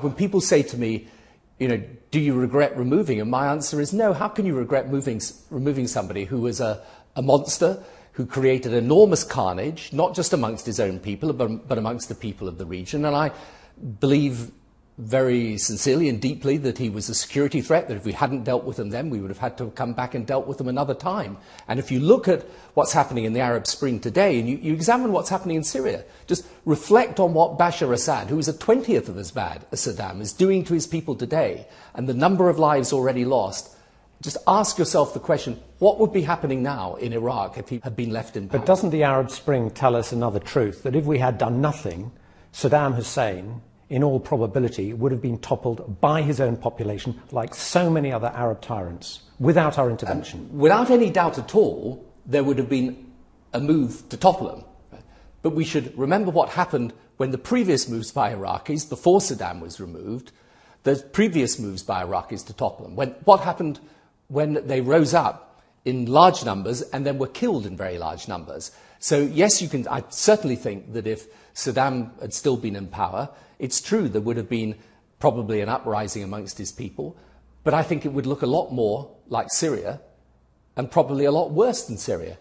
When people say to me, do you regret removing him? My answer is no. How can you regret removing somebody who was a monster, who created enormous carnage, not just amongst his own people, but amongst the people of the region? And I believe very sincerely and deeply that he was a security threat, that if we hadn't dealt with him then, we would have had to have come back and dealt with him another time. And if you look at what's happening in the Arab Spring today, and you examine what's happening in Syria, just reflect on what Bashar al-Assad, who is a 20th of as bad as Saddam, is doing to his people today, and the number of lives already lost. Just ask yourself the question, what would be happening now in Iraq if he had been left in power? But doesn't the Arab Spring tell us another truth, that if we had done nothing, Saddam Hussein, in all probability, would have been toppled by his own population, like so many other Arab tyrants, without our intervention? Without any doubt at all, there would have been a move to topple him. But we should remember what happened when the previous moves by Iraqis, before Saddam was removed, the previous moves by Iraqis to topple him. What happened when they rose up in large numbers and then were killed in very large numbers? So yes, I certainly think that if Saddam had still been in power, it's true there would have been probably an uprising amongst his people, but I think it would look a lot more like Syria and probably a lot worse than Syria.